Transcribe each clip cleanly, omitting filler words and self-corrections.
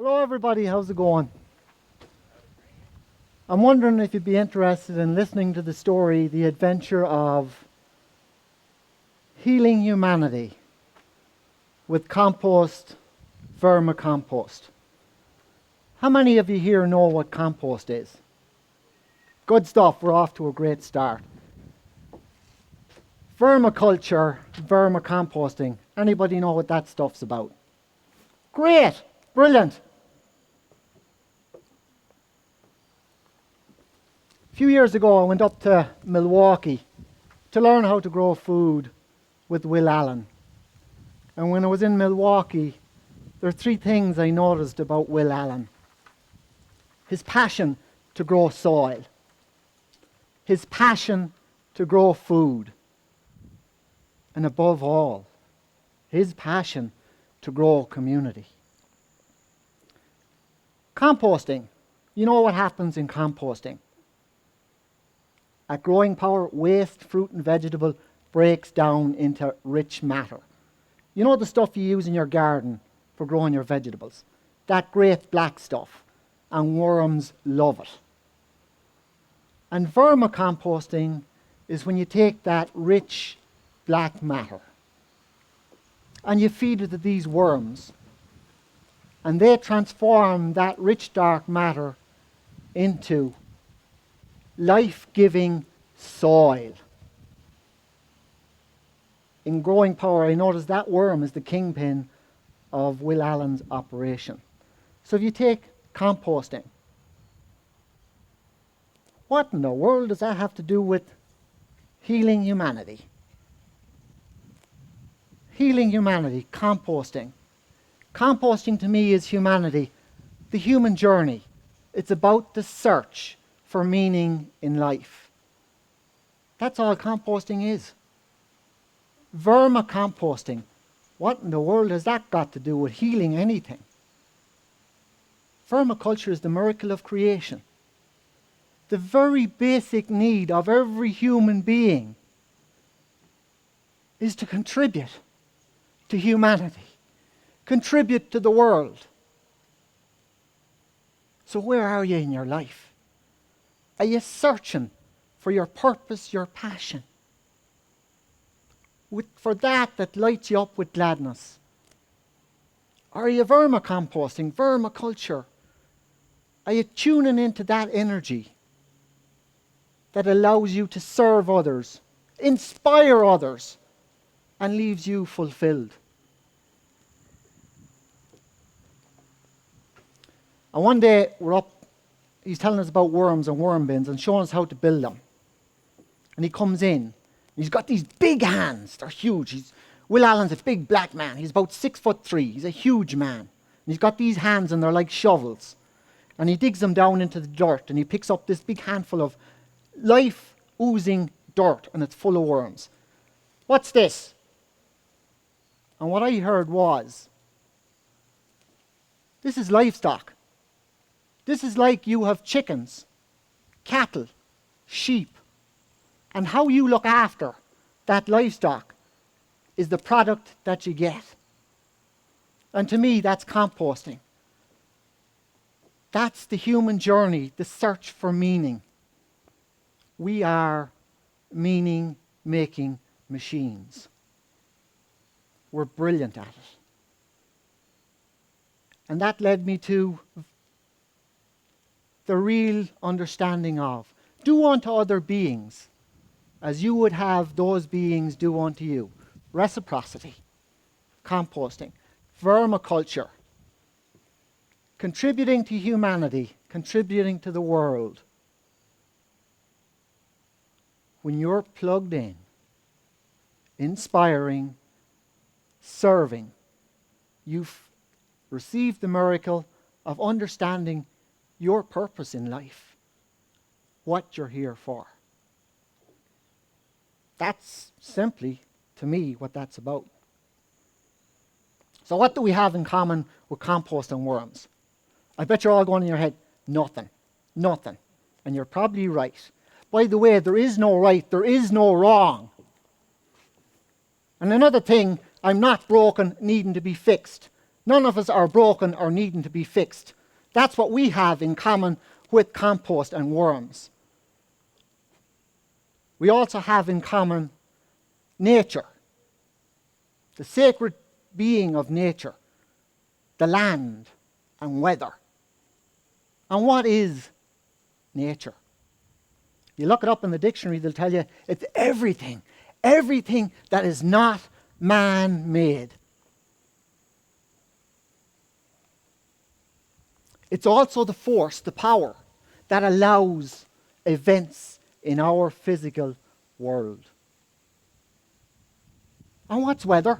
Hello everybody, how's it going? I'm wondering if you'd be interested in listening to the story, the adventure of healing humanity with compost, vermicompost. How many of you here know what compost is? Good stuff, we're off to a great start. Vermiculture, vermicomposting. Anybody know what that stuff's about? Great, brilliant. A few years ago I went up to Milwaukee to learn how to grow food with Will Allen. And when I was in Milwaukee, there are three things I noticed about Will Allen. His passion to grow soil, his passion to grow food, and above all, his passion to grow community. Composting. You know what happens in composting? At growing power, waste, fruit and vegetable breaks down into rich matter. You know the stuff you use in your garden for growing your vegetables? That great black stuff. And worms love it. And vermicomposting is when you take that rich black matter and you feed it to these worms, and they transform that rich dark matter into life-giving soil. In growing power, I noticed that worm is the kingpin of Will Allen's operation. So if you take composting, what in the world does that have to do with healing humanity? Healing humanity, composting. Composting to me is humanity, the human journey. It's about the search for meaning in life. That's all composting is. Vermicomposting. What in the world has that got to do with healing anything? Vermiculture is the miracle of creation. The very basic need of every human being is to contribute to humanity, contribute to the world. So where are you in your life? Are you searching for your purpose, your passion? For that lights you up with gladness? Are you vermicomposting, vermiculture? Are you tuning into that energy that allows you to serve others, inspire others, and leaves you fulfilled? And one day we're up, he's telling us about worms and worm bins and showing us how to build them. And he comes in, he's got these big hands, they're huge. Will Allen's a big black man, he's about 6'3", he's a huge man. And he's got these hands and they're like shovels. And he digs them down into the dirt and he picks up this big handful of life oozing dirt and it's full of worms. What's this? And what I heard was, this is livestock. This is like you have chickens, cattle, sheep, and how you look after that livestock is the product that you get. And to me, that's composting. That's the human journey, the search for meaning. We are meaning-making machines. We're brilliant at it. And that led me to the real understanding of do unto other beings as you would have those beings do unto you. Reciprocity, composting, vermiculture, contributing to humanity, contributing to the world. When you're plugged in, inspiring, serving, you've received the miracle of understanding your purpose in life, what you're here for. That's simply, to me, what that's about. So what do we have in common with compost and worms? I bet you're all going in your head, nothing, nothing. And you're probably right. By the way, there is no right, there is no wrong. And another thing, I'm not broken, needing to be fixed. None of us are broken or needing to be fixed. That's what we have in common with compost and worms. We also have in common nature, the sacred being of nature, the land and weather. And what is nature? You look it up in the dictionary, they'll tell you it's everything that is not man-made. It's also the force, the power, that allows events in our physical world. And what's weather?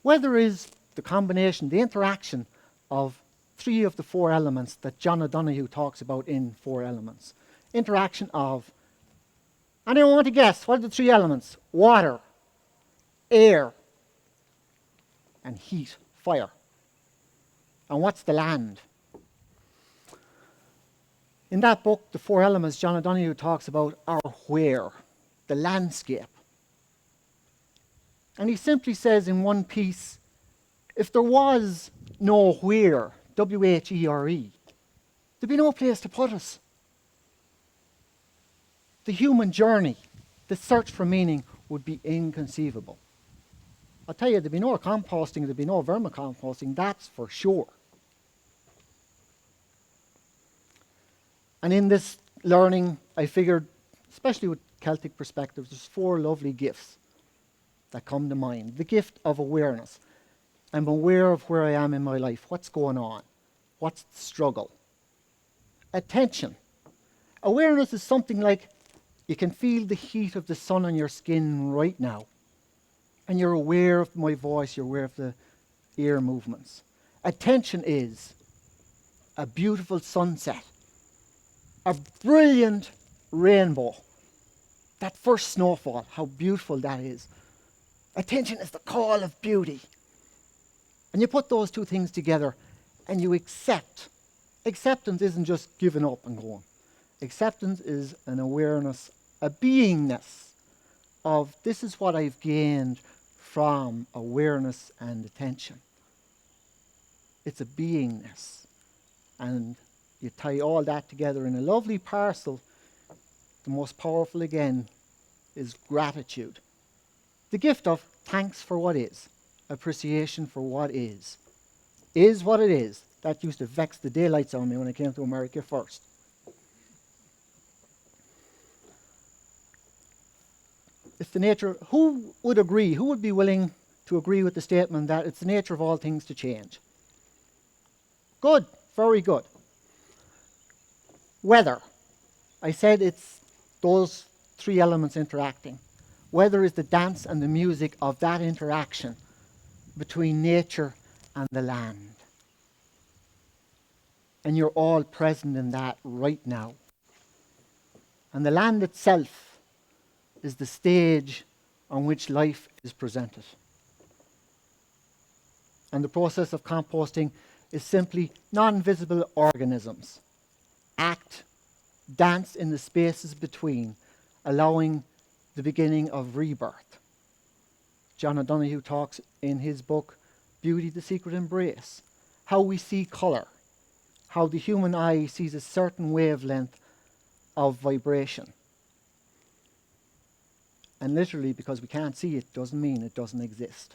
Weather is the combination, the interaction of three of the four elements that John O'Donoghue talks about in Four Elements. Interaction of, anyone want to guess, what are the three elements? Water, air, and heat, fire. And what's the land? In that book, The Four Elements, John O'Donoghue talks about our where, the landscape. And he simply says in one piece, if there was no where, W-H-E-R-E, there'd be no place to put us. The human journey, the search for meaning, would be inconceivable. I'll tell you, there'd be no composting, there'd be no vermicomposting, that's for sure. And in this learning, I figured, especially with Celtic perspectives, there's four lovely gifts that come to mind. The gift of awareness. I'm aware of where I am in my life. What's going on? What's the struggle? Attention. Awareness is something like you can feel the heat of the sun on your skin right now. And you're aware of my voice, you're aware of the ear movements. Attention is a beautiful sunset, a brilliant rainbow, that first snowfall, how beautiful that is. Attention is the call of beauty. And you put those two things together and you accept. Acceptance isn't just giving up and going. Acceptance is an awareness, a beingness of this is what I've gained from awareness and attention. It's a beingness. And you tie all that together in a lovely parcel. The most powerful again is gratitude. The gift of thanks for what is, appreciation for what is what it is. That used to vex the daylights on me when I came to America first. It's the nature, who would agree, who would be willing to agree with the statement that it's the nature of all things to change? Good, very good. Weather. I said it's those three elements interacting. Weather is the dance and the music of that interaction between nature and the land. And you're all present in that right now. And the land itself is the stage on which life is presented. And the process of composting is simply non-visible organisms act, dance in the spaces between, allowing the beginning of rebirth. John O'Donoghue talks in his book, Beauty, the Secret Embrace, how we see colour, how the human eye sees a certain wavelength of vibration. And literally, because we can't see it, doesn't mean it doesn't exist.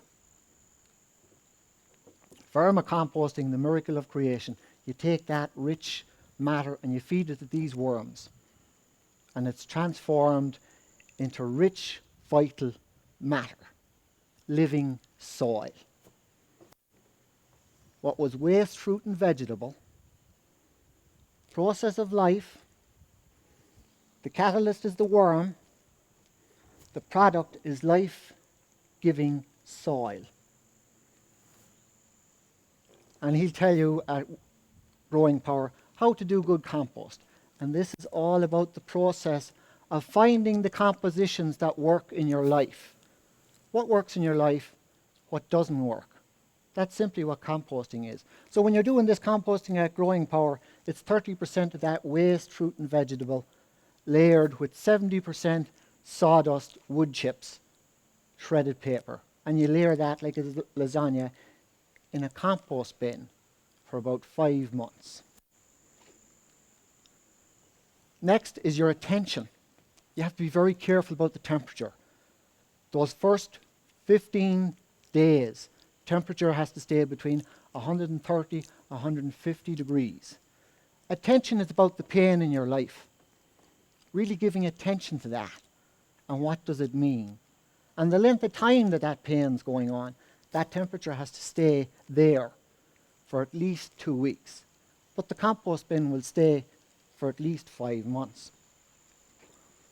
Vermicomposting, the miracle of creation. You take that rich matter and you feed it to these worms. And it's transformed into rich, vital matter. Living soil. What was waste, fruit and vegetable, process of life, the catalyst is the worm, the product is life-giving soil. And he'll tell you at Growing Power how to do good compost. And this is all about the process of finding the compositions that work in your life. What works in your life, what doesn't work. That's simply what composting is. So when you're doing this composting at Growing Power, it's 30% of that waste, fruit and vegetable, layered with 70% sawdust, wood chips, shredded paper. And you layer that like a lasagna in a compost bin for about 5 months. Next is your attention. You have to be very careful about the temperature. Those first 15 days, temperature has to stay between 130 150 degrees. Attention is about the pain in your life. Really giving attention to that. And what does it mean? And the length of time that that pain's going on, that temperature has to stay there for at least 2 weeks. But the compost bin will stay for at least 5 months.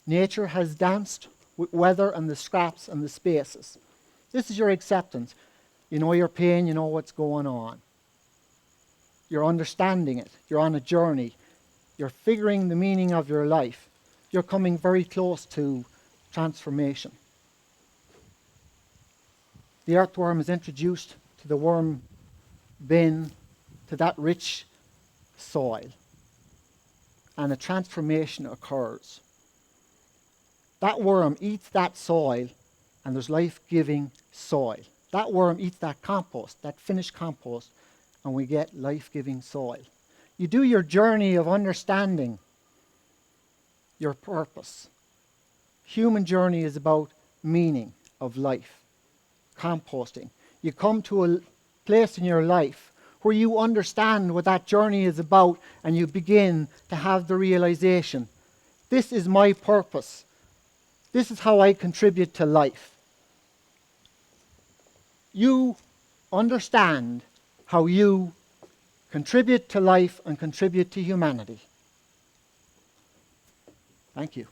Nature has danced with weather and the scraps and the spaces. This is your acceptance. You know your pain, you know what's going on. You're understanding it. You're on a journey. You're figuring the meaning of your life. You're coming very close to transformation. The earthworm is introduced to the worm bin, to that rich soil, and a transformation occurs. That worm eats that soil, and there's life-giving soil. That worm eats that compost, that finished compost, and we get life-giving soil. You do your journey of understanding your purpose. Human journey is about meaning of life. Composting. You come to a place in your life where you understand what that journey is about, and you begin to have the realization, this is my purpose. This is how I contribute to life. You understand how you contribute to life and contribute to humanity. Thank you.